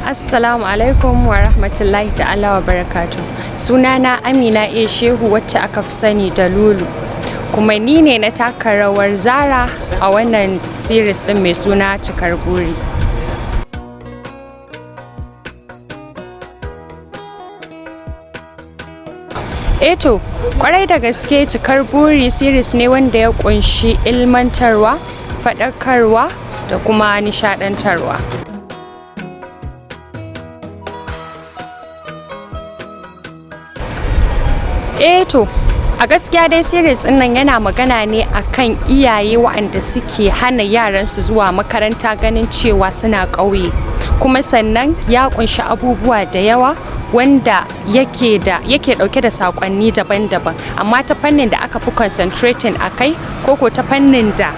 Assalamu alaikum wa rahmatullahi ta'ala wa barakatu. Sunana Amina A Shehu wacce aka fi sani da Lulu. Kuma ni ne na taka rawar Zara a wannan series din mai suna Cikar Buri. Eto, kwarai da gaske Cikar Buri series ne wanda ya kunshi ilmantarwa, faɗakarwa da kuma nishaɗantarwa. To a gaskiya dai series din nan yana magana ne akan iyaye waɗanda suke hana yaransu zuwa makaranta ganin cewa suna ƙauye, kuma sannan ya kunshi abubuwa da yawa wanda yake ɗauke da saƙonni daban-daban, amma ta fannin da aka fi concentrating akai koko ta fannin da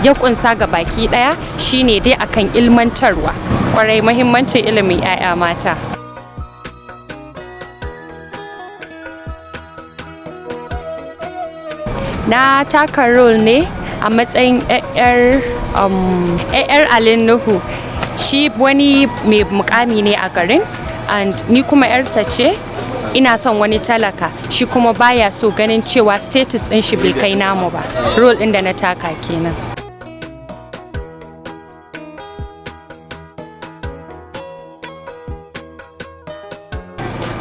ya kunsa ga baki ɗaya shine dai akan ilmantarwa, kwarai muhimmancin ilimin 'ya'ya mata. Na taka role ne a matsayin 'yar Alin Nuhu. Shi wani mai mukami ne a garin, and ni kuma 'yarsa ce. Ina son wani talaka, shi kuma baya so ganin cewa status ɗin shi bai kai namu ba. Role ɗin da na taka kenan.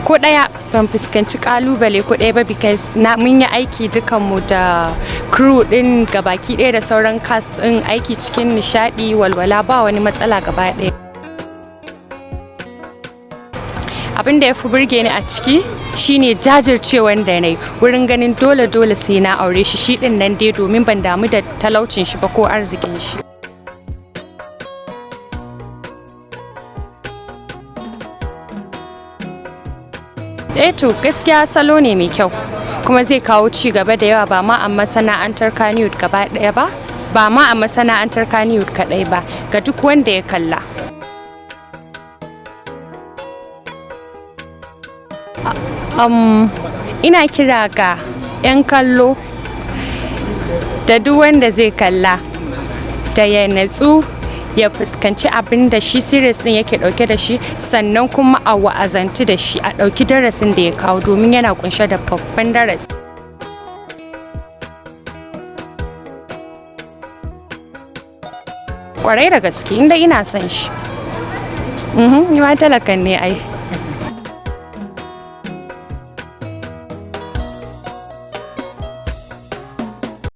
Ko ɗaya ban fuskanci kalubale ko ɗaya ba, because mun yi aiki dukanmu da crew ɗin gabaki ɗaya da sauran cast ɗin, aiki cikin nishaɗi walwala, ba wani matsala gaba ɗaya. Abin da ya fi burge ni a ciki shine jajircewan da na yi wurin ganin dole sai na aure shi ɗin nan dai, domin ban damu da talaucin shi ba ko arzikin shi. To gaskiya salo ne mai kyau, kuma zai kawo ci gaba da yawa, ba ma a masana'antar Kannywood gaba ɗaya ba, ba ma a masana'antar Kannywood kaɗai ba, ga duk wanda ya kalla. Ina kira ga 'yan kallo da duk wanda zai kalla da ya natsu, ya fuskanci abin da shi series din yake dauke da shi, sannan kuma a wa'azantu da shi, a dauki darasin da ya kawo, domin yana kunshe da babban darasi. Kwarai da gaske, inda ina son shi. Ni ma talakan ne ai.